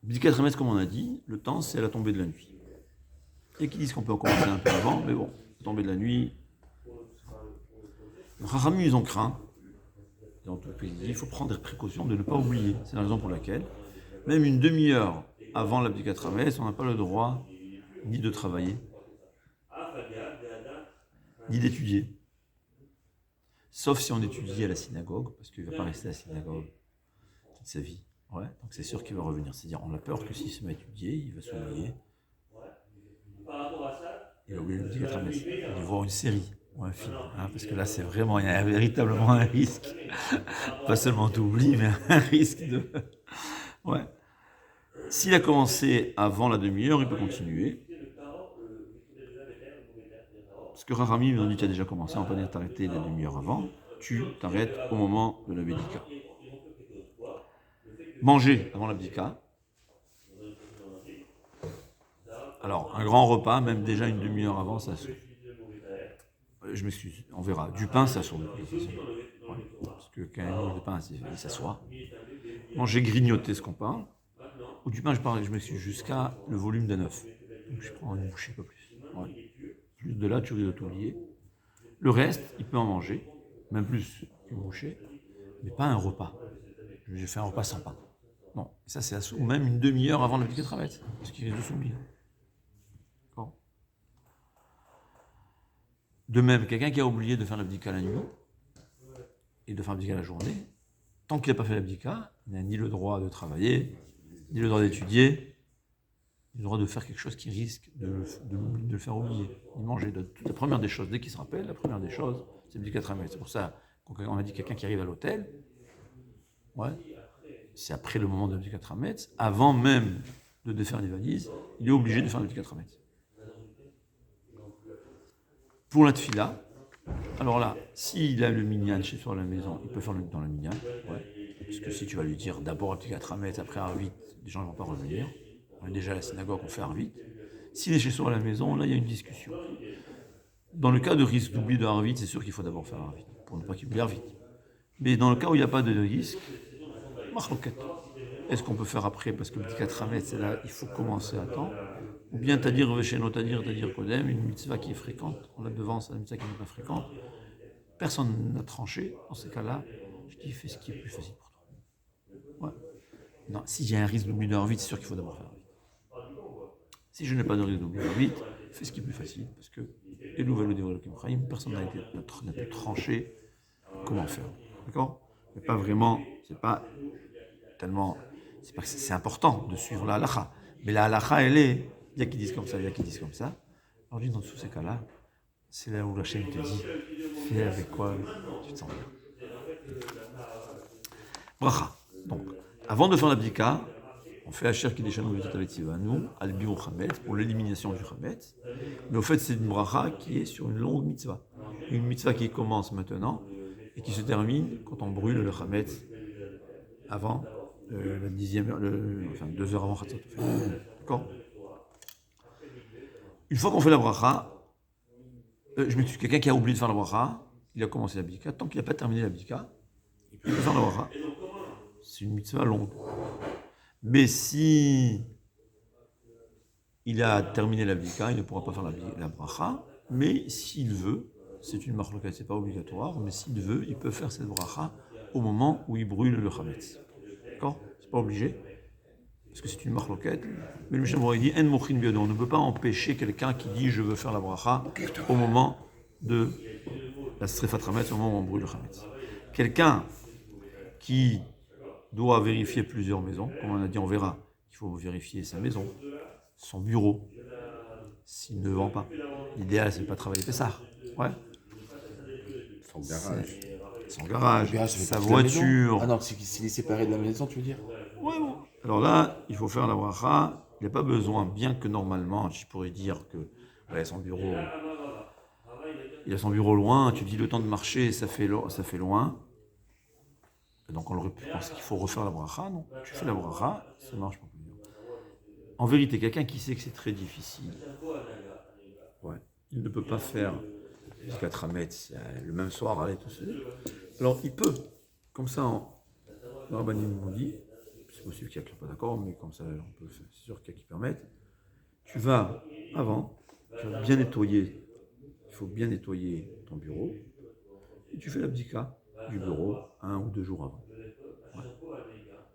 Bdikat Hametz, comme on a dit, le temps c'est à la tombée de la nuit. Et qui disent qu'on peut en commencer un peu avant, mais bon, la tombée de la nuit. Les Chachamim, ils ont craint, dans tout pays, il faut prendre des précautions de ne pas oublier. C'est la raison pour laquelle, même une demi-heure avant la Bdikat Hametz, on n'a pas le droit ni de travailler, ni d'étudier. Sauf si on étudie à la synagogue, parce qu'il ne va pas rester à la synagogue toute sa vie. Ouais, donc c'est sûr qu'il va revenir. C'est-à-dire, on a peur que s'il se met à étudier, il va s'oublier. Il va oublier le petit 4 Il va voir une série ou un film. Hein, parce que là, c'est vraiment, il y a véritablement un risque. Pas seulement d'oubli, mais un risque de. Ouais. S'il a commencé avant la demi-heure, il peut continuer. Parce que Rahamim, ils ont dit, tu as déjà commencé, on peut dire t'arrêter la demi-heure avant. Tu t'arrêtes au moment de la Bédika. Manger avant la Bédika. Alors, un grand repas, même déjà une demi-heure avant, ça sauve. Je m'excuse, on verra. Du pain, ça sauve. Ouais, parce que quand il mange du pain, il s'assoit. Manger grignoter ce qu'on parle. Ou du pain, je m'excuse, jusqu'à le volume d'un œuf. Donc je prends une bouchée, pas plus. Ouais. Plus de là, tu risques de t'oublier. Le reste, il peut en manger, même plus qu'une bouchée, mais pas un repas. J'ai fait un repas sans pain. Non, ça c'est ou même une demi-heure avant le petit travail, parce qu'il risque de s'oublier. De même, quelqu'un qui a oublié de faire l'abdika la nuit et de faire l'abdika la journée, tant qu'il n'a pas fait l'abdika, il n'a ni le droit de travailler, ni le droit d'étudier, ni le droit de faire quelque chose qui risque de le faire oublier, ni manger. La première des choses, dès qu'il se rappelle, la première des choses, c'est l'abdika tramel. C'est pour ça qu'on a dit quelqu'un qui arrive à l'hôtel, ouais, c'est après le moment de l'abdika tramel, avant même de défaire les valises, il est obligé de faire l'abdika tramel. Pour la tfila, alors là, s'il a le minyan chez soi à la maison, il peut faire dans le minyan. Ouais. Parce que si tu vas lui dire d'abord un petit 4 mètres, après Arvit, les gens ne vont pas revenir. On est déjà à la synagogue, on fait Arvit. S'il est chez soi à la maison, là, il y a une discussion. Dans le cas de risque d'oubli de Arvit, c'est sûr qu'il faut d'abord faire Arvit, pour ne pas qu'il oublie Arvit. Mais dans le cas où il n'y a pas de risque, machloket. Est-ce qu'on peut faire après? Parce que le petit 4 mètres, c'est là, il faut commencer à temps. Ou bien t'adir vesheno, t'adir kodem, une mitzvah qui est fréquente, on la devance à une mitzvah qui n'est pas fréquente. Personne n'a tranché. Dans ces cas-là, je dis fais ce qui est plus facile pour toi. Ouais. Non, s'il y a un risque d'oubli de vite, c'est sûr qu'il faut d'abord faire vite. Si je n'ai pas de risque d'oubli de vite, fais ce qui est plus facile, parce que les nouvelles développement personne n'a pu trancher comment faire. D'accord? Mais pas vraiment, c'est pas tellement. C'est pas que c'est important de suivre la halakha. Mais la halakha, elle est. Il y a qui disent comme ça, il y a qui disent comme ça. Alors, je dis dans tous ces cas-là, c'est là où la chaîne te dit fais avec quoi tu te sens bien. Bracha. Donc, avant de faire l'abdika, on fait Asher Kideshanu V'Titavetzivanu, al biur Chametz, pour l'élimination du Chametz. Mais au fait, c'est une bracha qui est sur une longue mitzvah. Une mitzvah qui commence maintenant et qui se termine quand on brûle le Chametz avant la 10e heure, enfin 2 heures avant Chatzot. D'accord? Une fois qu'on fait la bracha, je m'excuse, quelqu'un qui a oublié de faire la bracha, il a commencé l'abdika, tant qu'il n'a pas terminé l'abdika, il peut faire la bracha. C'est une mitzvah longue. Mais si il a terminé l'abdika, il ne pourra pas faire la bracha, mais s'il veut, c'est une marloquette, c'est pas obligatoire, mais s'il veut, il peut faire cette bracha au moment où il brûle le chametz. D'accord? C'est pas obligé, parce que c'est une marloquette. Mais le Mishnah Berurah dit, en mochin biado, on ne peut pas empêcher quelqu'un qui dit je veux faire la bracha au moment de la strefat chametz, au moment où on brûle le chametz. Quelqu'un qui doit vérifier plusieurs maisons, comme on a dit, on verra, il faut vérifier sa maison, son bureau, s'il ne vend pas. L'idéal, c'est de ne pas travailler Pessah. Ouais. Son garage. Son garage, sa La voiture. ah non, s'il est séparé de la maison, tu veux dire? Ouais, bon. Alors là, il faut faire la bracha. Il n'y a pas besoin, bien que normalement, je pourrais dire que ouais, il a son bureau loin, tu dis le temps de marcher, ça fait loin. Donc on aurait pu penser qu'il faut refaire la bracha. Non, tu fais la bracha, ça marche pas plus bien. En vérité, quelqu'un qui sait que c'est très difficile, ouais, il ne peut pas faire jusqu'à Trametz le même soir, aller tout seul. Alors il peut, comme ça, Rabbanim m'ont dit, c'est possible qu'il y a qui ne sont pas d'accord, mais comme ça, c'est sûr qu'il y a qui permettent. Tu vas, avant, tu vas bien nettoyer, il faut bien nettoyer ton bureau, et tu fais l'abdika du bureau 1 ou 2 jours avant. Ouais.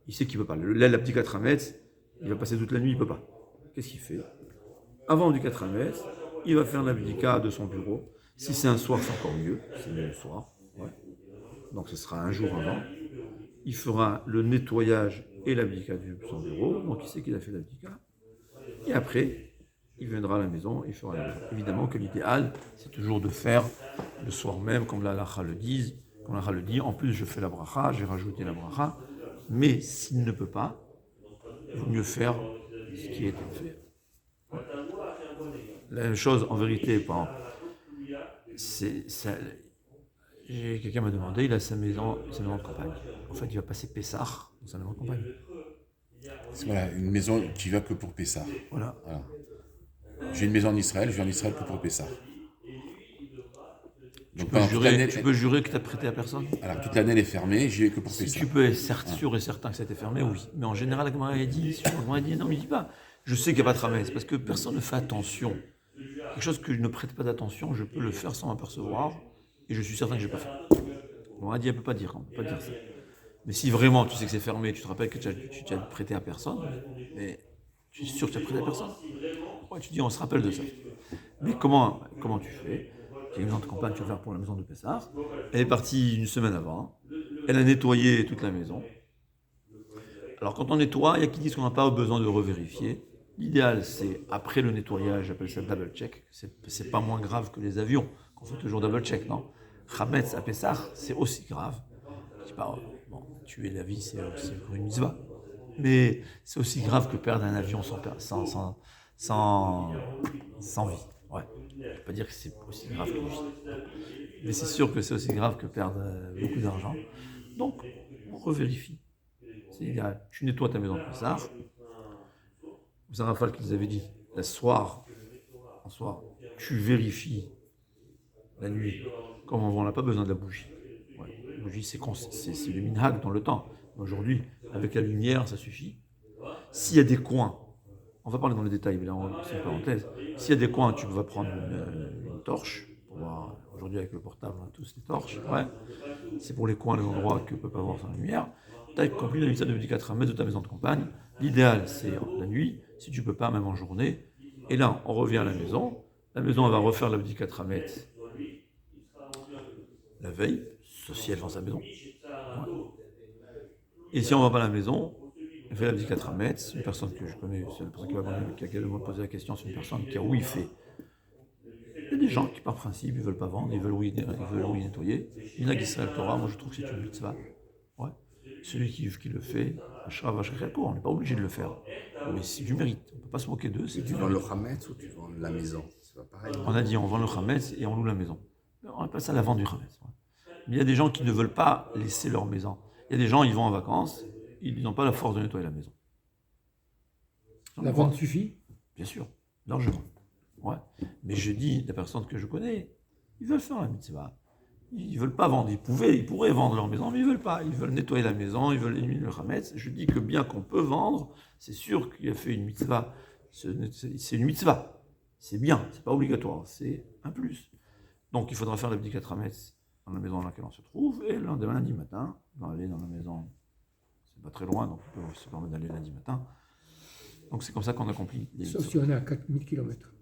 Il sait qu'il ne peut pas. L'abdika Trametz, il va passer toute la nuit, il ne peut pas. Qu'est-ce qu'il fait? Avant du 4 Trametz, il va faire l'abdika de son bureau. Si c'est un soir, c'est encore mieux. C'est mieux le soir. Ouais. Donc ce sera un jour avant. Il fera le nettoyage et l'abdika de son bureau. Donc il sait qu'il a fait l'abdika. Et après, il viendra à la maison, il fera la maison. Évidemment que l'idéal, c'est toujours de faire le soir même, comme la halakha le dit. Comme la halakha le dit, en plus je fais la bracha, j'ai rajouté la bracha. Mais s'il ne peut pas, il vaut mieux faire ce qui a été fait. La même chose, en vérité, par exemple, quelqu'un m'a demandé, il a sa maison de campagne. En fait, il va passer Pessah dans sa maison de campagne. Voilà, une maison qui va que pour Pessah. Voilà. J'ai une maison en Israël, je vais en Israël que pour Pessah. Tu peux jurer que tu as prêté à personne? Alors, toute l'année, elle est fermée, j'y vais que pour Pessah. Si tu peux être sûr et certain que ça a été fermé, oui. Mais en général, la Gemara a dit, non, mais dis pas. Je sais qu'il n'y a pas de tramès, parce que personne ne fait attention. Quelque chose que je ne prête pas d'attention, je peux le faire sans m'apercevoir, et je suis certain que je n'ai pas fait. On a dit, elle ne peut pas dire ça. Mais si vraiment tu sais que c'est fermé, tu te rappelles que tu as prêté à personne, mais tu es sûr que tu as prêté à personne. Ouais, tu dis, on se rappelle de ça. Mais comment tu fais? Tu as une maison de campagne, tu vas faire pour la maison de Pessah. Elle est partie une semaine avant. Elle a nettoyé toute la maison. Alors quand on nettoie, il y a qui disent qu'on n'a pas besoin de revérifier. L'idéal, c'est après le nettoyage, j'appelle ça double check. C'est pas moins grave que les avions, qu'on fait toujours double check, non? Chametz à Pessah, c'est aussi grave. Je dis pas, bon, tuer la vie, c'est pour une mitzvah. Mais c'est aussi grave que perdre un avion sans vie. Ouais. Je ne peux pas dire que c'est aussi grave que lui. Mais c'est sûr que c'est aussi grave que perdre beaucoup d'argent. Donc, on revérifie. C'est idéal. Tu nettoies ta maison de Pessah. Vous savez, Raphaël qui nous avait dit, en soir, tu vérifies la nuit. Comme on n'a pas besoin de la bougie. Ouais. La bougie, c'est le minhag dans le temps. Aujourd'hui, avec la lumière, ça suffit. S'il y a des coins, on va parler dans les détails, mais là, c'est une parenthèse. S'il y a des coins, tu vas prendre une torche. Pour voir, aujourd'hui, avec le portable, on a tous les torches. Ouais. C'est pour les coins, les endroits que ne peut pas voir sans lumière. Tu as accompli la mitzvah de 4 mètres de ta maison de campagne. L'idéal, c'est la nuit. Si tu ne peux pas, même en journée. Et là, on revient à la maison. La maison, elle va refaire l'abdi 4 mètres la veille, si elle vend sa maison. Ouais. Et si on ne va pas à la maison, elle fait l'abdi 4 mètres. C'est une personne que je connais, c'est la personne qui va me poser la question, c'est une personne qui a oui fait. Il y a des gens qui, par principe, ils ne veulent pas vendre, ils veulent oui nettoyer. Il y en a qui seraient le Torah, moi je trouve que c'est une mitzvah. Ouais. Celui qui le fait, on n'est pas obligé de le faire. Mais c'est du mérite, on ne peut pas se moquer d'eux. Tu vends le Hametz ou tu vends la maison? C'est pas pareil. On a dit on vend le Hametz et on loue la maison. On appelle ça la vente du Hametz. Ouais. Mais il y a des gens qui ne veulent pas laisser leur maison. Il y a des gens, ils vont en vacances, ils n'ont pas la force de nettoyer la maison. La vente suffit? Bien sûr, largement. Ouais. Mais je dis, les personnes que je connais, ils veulent faire la mitzvah. Ils ne veulent pas vendre. Ils pourraient vendre leur maison, mais ils ne veulent pas. Ils veulent nettoyer la maison, ils veulent éliminer le Hametz. Je dis que bien qu'on peut vendre, c'est sûr qu'il a fait une mitzvah. C'est une mitzvah. C'est bien, c'est pas obligatoire, c'est un plus. Donc il faudra faire l'abdikat Hametz dans la maison dans laquelle on se trouve, et lundi matin, on va aller dans la maison, c'est pas très loin, donc on peut se permettre d'aller lundi matin. Donc c'est comme ça qu'on accomplit les mitzvahs. Sauf si on est à 4000 km.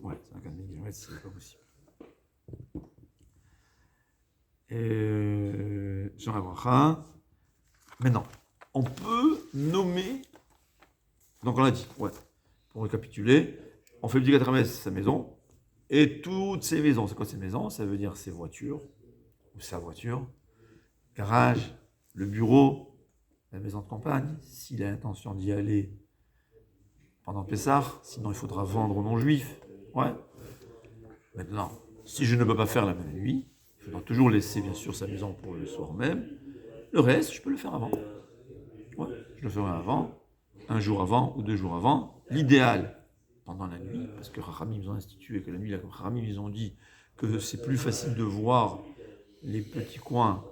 Ouais, c'est à 4000 km, c'est pas possible. Et Jean Abraha. Maintenant, on peut nommer. Donc on l'a dit, ouais. Pour récapituler, on fait le Bdikat Hametz, sa maison, et toutes ces maisons. C'est quoi ces maisons? Ça veut dire ses voitures, ou sa voiture, garage, le bureau, la maison de campagne, s'il a l'intention d'y aller pendant Pessah, sinon il faudra vendre aux non-juifs. Ouais. Maintenant, si je ne peux pas faire la même nuit, il faudra toujours laisser bien sûr sa maison pour le soir même. Le reste, je peux le faire avant. Ouais, je le ferai avant, un jour avant ou 2 jours avant. L'idéal, pendant la nuit, parce que Rachamim ils ont institué que la nuit, Rachamim ils ont dit que c'est plus facile de voir les petits coins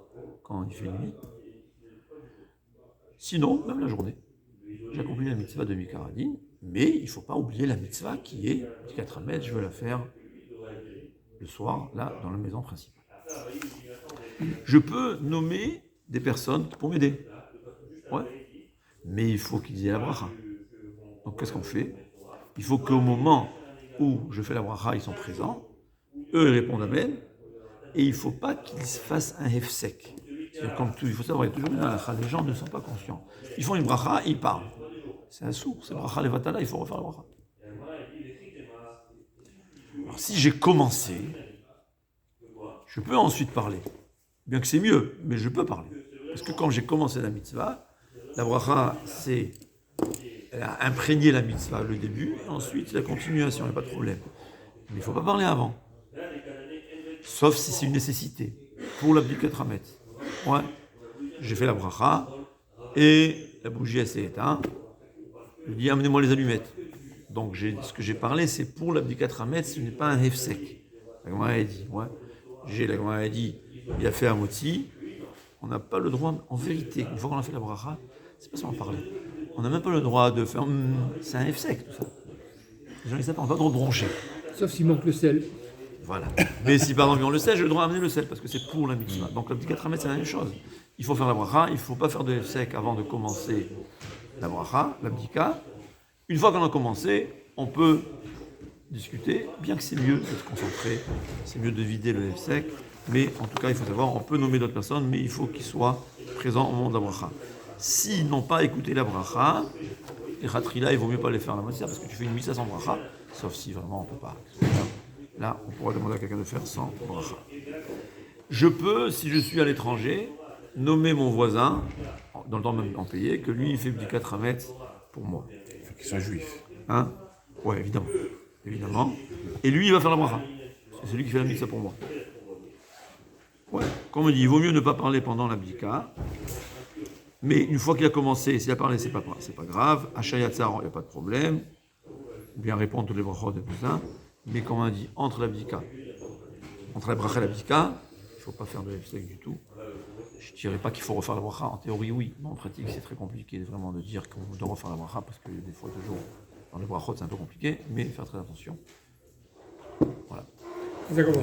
quand il fait nuit. Sinon, même la journée. la mitzvah de Mikaradin, mais il ne faut pas oublier la mitzvah qui est 4 mètres, je veux la faire le soir, là, dans la maison principale. Je peux nommer des personnes pour m'aider. Ouais. Mais il faut qu'ils aient la bracha. Donc qu'est-ce qu'on fait? Il faut qu'au moment où je fais la bracha, ils sont présents, eux ils répondent amen, et il ne faut pas qu'ils se fassent un hefsek. C'est-à-dire, comme tout, il faut savoir, il y a toujours une halakha, les gens ne sont pas conscients. Ils font une bracha et ils parlent. C'est un sourd, c'est bracha levatala, il faut refaire la bracha. Alors si j'ai commencé, je peux ensuite parler. Bien que c'est mieux, mais je peux parler. Parce que quand j'ai commencé la mitzvah, la bracha, elle a imprégné la mitzvah, le début, et ensuite la continuation, il n'y a pas de problème. Mais il ne faut pas parler avant. Sauf si c'est une nécessité. Pour l'abdikat ramet. Ouais. J'ai fait la bracha, et la bougie, elle s'est éteinte. Je dis, amenez-moi les allumettes. Donc ce que j'ai parlé, c'est pour l'abdikat ramet, ce n'est pas un hefsek. La Gemara a dit, ouais. La Gemara a dit, il a fait un motzi. On n'a pas le droit, en vérité, une fois qu'on a fait la bracha, c'est pas seulement parler. On n'a même pas le droit de faire c'est un F-sec, tout ça. Les gens ils savent pas, on n'a pas le droit de broncher. Sauf s'il manque le sel. Voilà. Mais si par exemple on le sel, j'ai le droit d'amener le sel, parce que c'est pour la mitzvah. Donc la petite 4 mètres, c'est la même chose. Il faut faire la bracha, il ne faut pas faire de F-sec avant de commencer la bracha, l'abdika. Une fois qu'on a commencé, on peut discuter, bien que c'est mieux de se concentrer, c'est mieux de vider le F-sec. Mais en tout cas, il faut savoir, on peut nommer d'autres personnes, mais il faut qu'ils soient présents au moment de la bracha. S'ils n'ont pas écouté la bracha, les khatrila, il vaut mieux pas les faire la mitzvah, parce que tu fais une mitzvah sans bracha, sauf si vraiment on ne peut pas. Là, on pourra demander à quelqu'un de faire sans bracha. Je peux, si je suis à l'étranger, nommer mon voisin, dans le temps même en payer, que lui, il fait du 4 mètres pour moi. Il faut qu'il soit juif. Hein? Ouais, évidemment. Évidemment. Et lui, il va faire la bracha. C'est lui qui fait la mitzvah pour moi. Ouais. Comme on dit, il vaut mieux ne pas parler pendant l'abdika. Mais une fois qu'il a commencé, s'il a parlé, c'est pas grave. Hachayatzar, il n'y a pas de problème. Bien répondre tous les brachot et tout ça. Mais comme on dit, entre l'abdika, entre la bracha et l'abdika, il ne faut pas faire de hefsek du tout. Je ne dirais pas qu'il faut refaire la bracha. En théorie, oui. Mais en pratique, c'est très compliqué vraiment de dire qu'on doit refaire la bracha parce que des fois, toujours, dans les brachot, c'est un peu compliqué. Mais faire très attention. Voilà. D'accord.